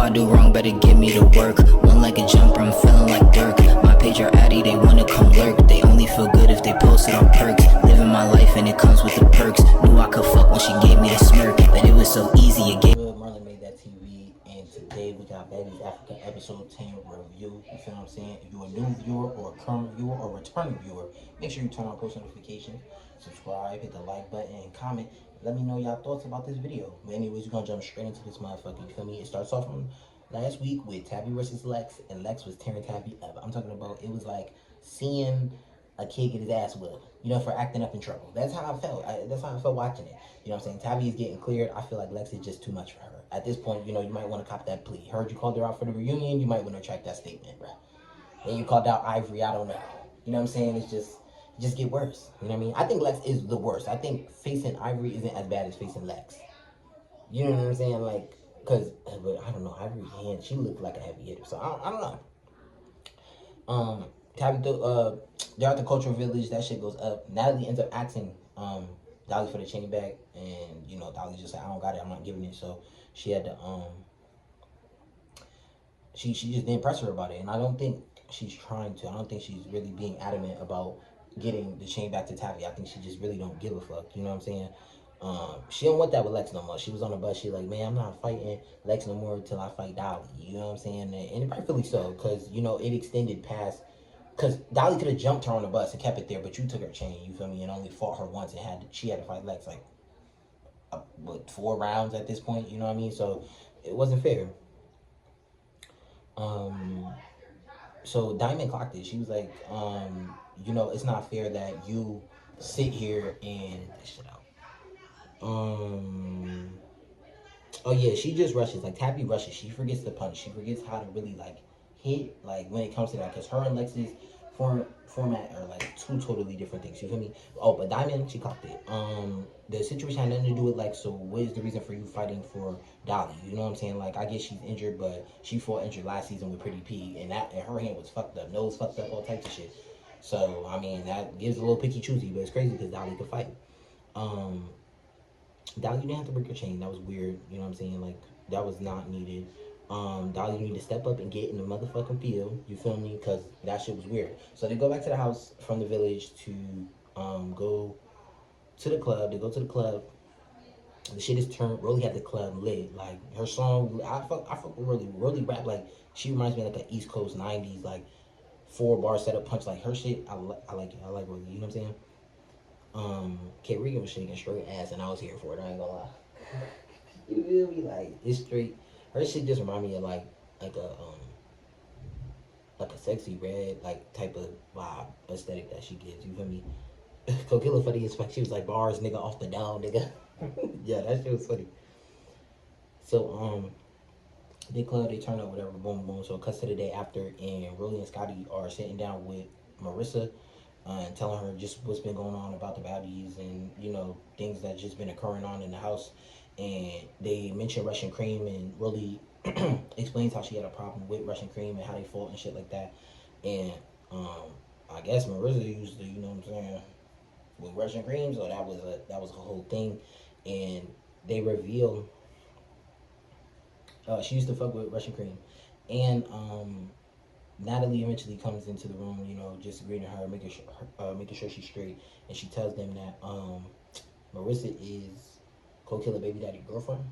I do wrong, better give me the work. One like a jumper, I'm feeling like Dirk. My page are addy, they wanna come lurk. They only feel good if they post it on perks. Living my life and it comes with the perks. Knew I could fuck when she gave me the smirk, but it was so easy again. MarlonmadethatTV, and today we got Baddies Africa episode 10 review. You feel what I'm saying? If you're a new viewer or a current viewer or a returning viewer, make sure you turn on post notifications, subscribe, hit the like button, and comment. Let me know y'all thoughts about this video. But anyways, we're gonna jump straight into this motherfucker. You feel me? It starts off from last week with Tabby versus Lex, and Lex was tearing Tabby up. I'm talking about, it was like seeing a kid get his ass whipped, you know, for acting up in trouble. That's how I felt. That's how I felt watching it. You know what I'm saying? Tabby is getting cleared. I feel like Lex is just too much for her. At this point, you know, you might want to cop that plea. Heard you called her out for the reunion. You might want to retract that statement, bro. And you called out Ivory. I don't know. You know what I'm saying? It's just get worse. You know what I mean? I think Lex is the worst. I think facing Ivory isn't as bad as facing Lex. You know what I'm saying? Like, because, but I don't know, Ivory's hand, she looked like a heavy hitter. So, I don't know. Tabby, they're at the cultural village. That shit goes up. Natalie ends up asking Dolly for the chain back. And, you know, Dolly just said, I don't got it. I'm not giving it. So, she had to, she just didn't press her about it. And I don't think she's trying to. I don't think she's really being adamant about getting the chain back to Tabby. I think she just really don't give a fuck. You know what I'm saying? She don't want that with Lex no more. She was on the bus. She like, man, I'm not fighting Lex no more until I fight Dolly. You know what I'm saying? And rightfully so, because, you know, it extended past, because Dolly could have jumped her on the bus and kept it there, but you took her chain, you feel me, and only fought her once, and she had to fight Lex like, what, 4 rounds at this point, you know what I mean? So it wasn't fair. So Diamond clocked it. She was like, you know, it's not fair that you sit here and shit out. Oh yeah, she just rushes. Like, Tabby rushes. She forgets to punch. She forgets how to really like hit, like, when it comes to that, because her and Lex's format are like 2 totally different things. You feel me? Oh, but Diamond, she clocked it. The situation had nothing to do with Lex. So what is the reason for you fighting for Dolly? You know what I'm saying? Like, I guess she's injured, but she fought injured last season with Pretty P, and her hand was fucked up, nose fucked up, all types of shit. So I mean, that gives a little picky choosy, but it's crazy because Dolly could fight. Dolly, you didn't have to break your chain. That was weird. You know what I'm saying? Like, that was not needed. Dolly, you need to step up and get in the motherfucking field. You feel me? Because that shit was weird. So they go back to the house from the village to go to the club. They go to the club. The shit is turned. Rolly had the club lit. Like, her song, I fuck with Rolly. Rolly rap, like, she reminds me of like an East Coast 90s, like, 4-bar setup punch. Like, her shit, I like it. I like Rolly. You know what I'm saying? Kate Regan was shaking straight ass, and I was here for it. I ain't gonna lie. You feel me? Like, it's straight. Her shit just remind me of like a sexy red, like, type of vibe aesthetic that she gives. You feel me? Coquilla funny as fuck. She was like, bars, nigga, off the down, nigga. Yeah, that shit was funny. So big club, they turn up, whatever, boom, boom. So it cuts to the day after, and Rolly and Scotty are sitting down with Marissa. And telling her just what's been going on about the baddies and, you know, things that just been occurring on in the house. And they mention Russian Cream, and Rolly explains how she had a problem with Russian Cream and how they fought and shit like that. And I guess Marissa used to, you know what I'm saying, with Russian Cream, so that was a whole thing. And they reveal she used to fuck with Russian Cream. And Natalie eventually comes into the room, you know, just greeting her, making sure she's straight, and she tells them that Marissa is Coquilla baby daddy girlfriend.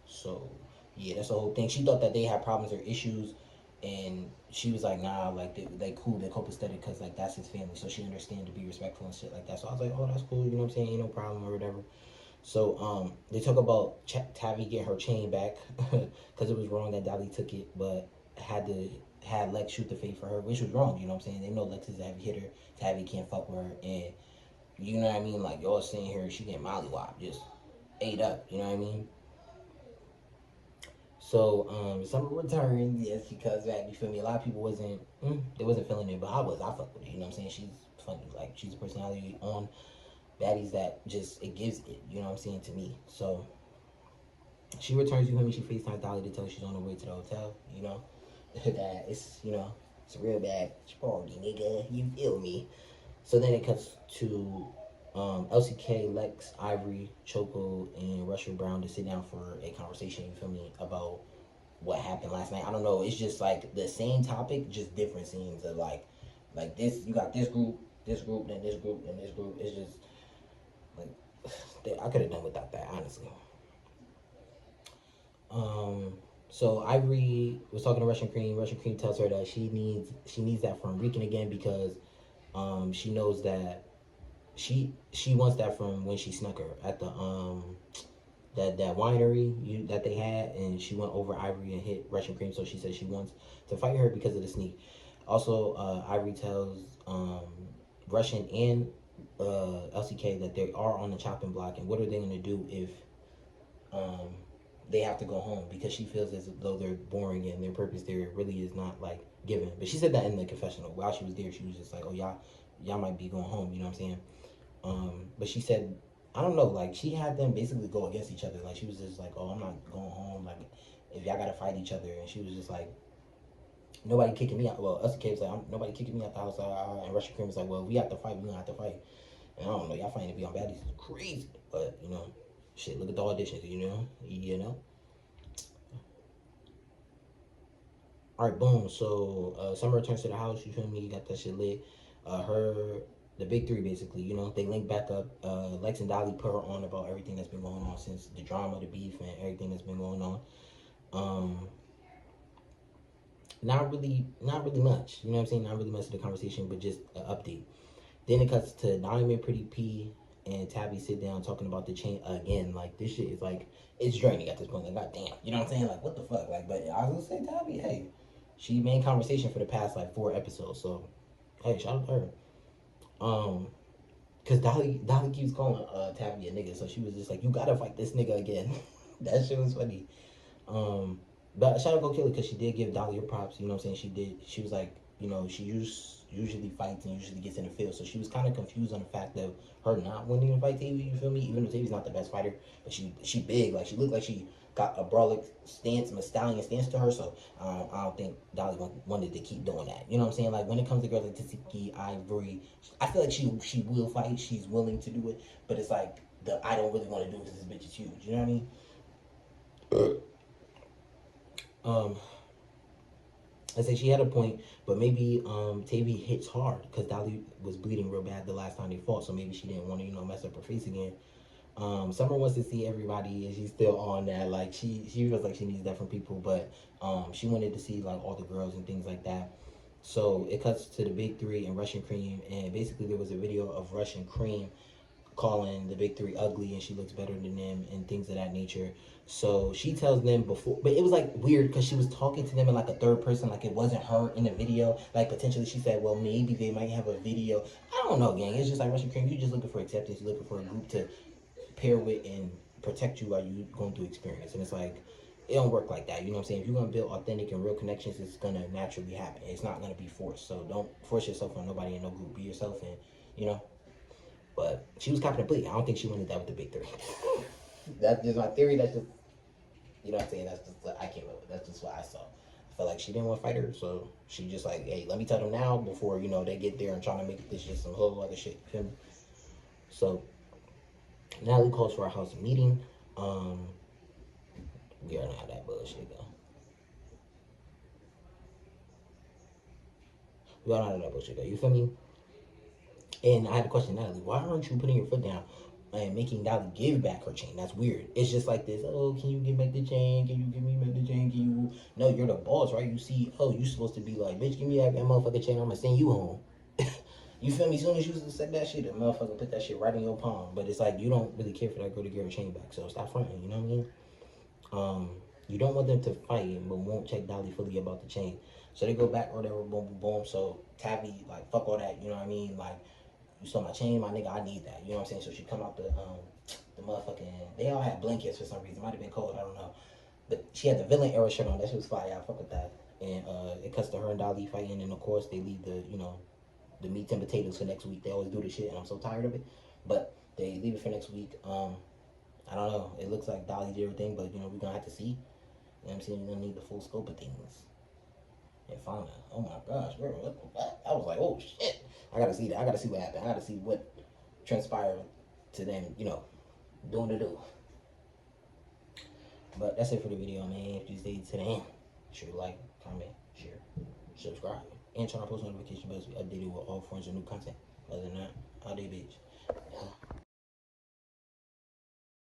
So yeah, that's the whole thing. She thought that they had problems or issues, and she was like, nah, like, they cool, they copacetic, because, like, that's his family, so she understands to be respectful and shit like that. So I was like, oh, that's cool, you know what I'm saying, ain't no problem or whatever. So they talk about Tabby getting her chain back because it was wrong that Dolly took it, but had Lex shoot the fade for her, which was wrong, you know what I'm saying? They know Lex is a heavy hitter. Tabby can't fuck with her, and you know what I mean? Like, y'all seeing her, she getting mollywopped, just ate up, you know what I mean? So, Summer returns, yes, she comes back, you feel me? A lot of people wasn't feeling it, but I fuck with it, you know what I'm saying? She's funny, like, she's a personality on Baddies that just, it gives it, you know what I'm saying, to me. So, she returns, you feel me? She FaceTimes Dolly to tell her she's on her way to the hotel, you know? That it's, you know, it's a real bad party, nigga, you feel me? So then it cuts to LCK, Lex, Ivory, Choco, and Rusher Brown to sit down for a conversation, you feel me, about what happened last night. I don't know. It's just like the same topic, just different scenes of like this. You got this group, then this group, and this group. It's just like I could have done without that, honestly. So Ivory was talking to Russian Cream. Russian Cream tells her that she needs that from Rican again because she knows that she wants that from when she snuck her at the that winery that they had, and she went over Ivory and hit Russian Cream. So she says she wants to fight her because of the sneak. Also, Ivory tells Russian and LCK that they are on the chopping block, and what are they going to do if they have to go home, because she feels as though they're boring and their purpose there really is not like given. But she said that in the confessional. While she was there, she was just like, oh, y'all might be going home, you know what I'm saying? But she said, I don't know, like she had them basically go against each other. Like she was just like, oh, I'm not going home, like if y'all gotta fight each other. And she was just like, nobody kicking me out. Well, LCK was like, nobody kicking me out the house. And Russian Cream was like, well, we have to fight, we gonna have to fight. And I don't know, y'all fighting to be on Baddies is crazy, but you know, shit, look at the auditions, you know. All right, boom. So Summer returns to the house. You feel me? You got that shit lit. The big three, basically. You know, they link back up. Lex and Dolly put her on about everything that's been going on since the drama, the beef, and everything that's been going on. Not really much. You know what I'm saying? Not really much of the conversation, but just an update. Then it cuts to Diamond, Pretty P, and Tabby sit down talking about the chain again. Like, this shit is like, it's draining at this point. Like, goddamn. You know what I'm saying? Like, what the fuck? Like, but I was gonna say, Tabby, hey, she main conversation for the past like 4 episodes. So, hey, shout out to her. Cause Dolly keeps calling Tabby a nigga. So she was just like, you gotta fight this nigga again. That shit was funny. But shout out Go Killer, because she did give Dolly her props. You know what I'm saying? She was like, you know, she usually fights and usually gets in the field. So she was kind of confused on the fact of her not winning the fight, Tavy, you feel me? Even though Tavy's not the best fighter, but she big. Like, she looked like she got a brawlic stance, a stallion stance to her. So I don't think Dolly wanted to keep doing that. You know what I'm saying? Like, when it comes to girls like Tasiki, Ivory, I feel like she will fight. She's willing to do it. But it's like, I don't really want to do it because this bitch is huge. You know what I mean? I say she had a point, but maybe Tavy hits hard because Dolly was bleeding real bad the last time they fought, so maybe she didn't want to, you know, mess up her face again. Summer wants to see everybody, and she's still on that. Like, she feels like she needs that from people, but she wanted to see like all the girls and things like that. So it cuts to the big three and Russian Cream, and basically there was a video of Russian Cream calling the big three ugly and she looks better than them and things of that nature. So she tells them before, but it was like weird because she was talking to them in like a third person, like it wasn't her in the video. Like, potentially she said, well, maybe they might have a video. I don't know, gang. It's just like, Russian Cream, you just looking for acceptance. You're looking for a group to pair with and protect you while you going through experience. And it's like, it don't work like that. You know what I'm saying? If you're going to build authentic and real connections, it's going to naturally happen. It's not going to be forced. So don't force yourself on nobody in no group. Be yourself, and, you know. But she was copping a plea. I don't think she wanted that with the big three. That's just my theory. That's just, you know what I'm saying? That's just, I can't remember. That's just what I saw. I felt like she didn't want to fight her, so she just like, hey, let me tell them now before, you know, they get there and trying to make this just some whole other shit. Feel me? So Natalie calls for a house meeting. We already know how that bullshit go. We all know how that bullshit go. You feel me? And I had a question, Natalie, why aren't you putting your foot down and making Dolly give back her chain? That's weird. It's just like this, oh, can you give back the chain? Can you give me back the chain? Can you? No, you're the boss, right? You see, oh, you're supposed to be like, bitch, give me that motherfucking chain. I'm going to send you home. You feel me? As soon as you said that shit, the motherfucker put that shit right in your palm. But it's like, you don't really care for that girl to get her chain back. So stop fronting, you know what I mean? You don't want them to fight, but won't check Dolly fully about the chain. So they go back or whatever, boom, boom, boom. So Tabby, like, fuck all that, you know what I mean? Like, you stole my chain, my nigga, I need that. You know what I'm saying? So she come out the motherfucking, they all had blankets for some reason. Might have been cold, I don't know. But she had the villain era shirt on. That shit was fire. I fuck with that. And it cuts to her and Dolly fighting. And of course, they leave the, you know, the meat and potatoes for next week. They always do this shit, and I'm so tired of it. But they leave it for next week. I don't know. It looks like Dolly did everything, but, you know, we're going to have to see. You know what I'm saying? We're going to need the full scope of things. And Fauna, oh my gosh, bro, what the fuck? I was like, oh shit. I gotta see that. I gotta see what happened. I gotta see what transpired to them, you know, doing the do. But that's it for the video, man. If you stayed to the end. Make sure you like, comment, share, subscribe, and turn on post notification bells to be updated with all forms of new content. Other than that, all day, bitch.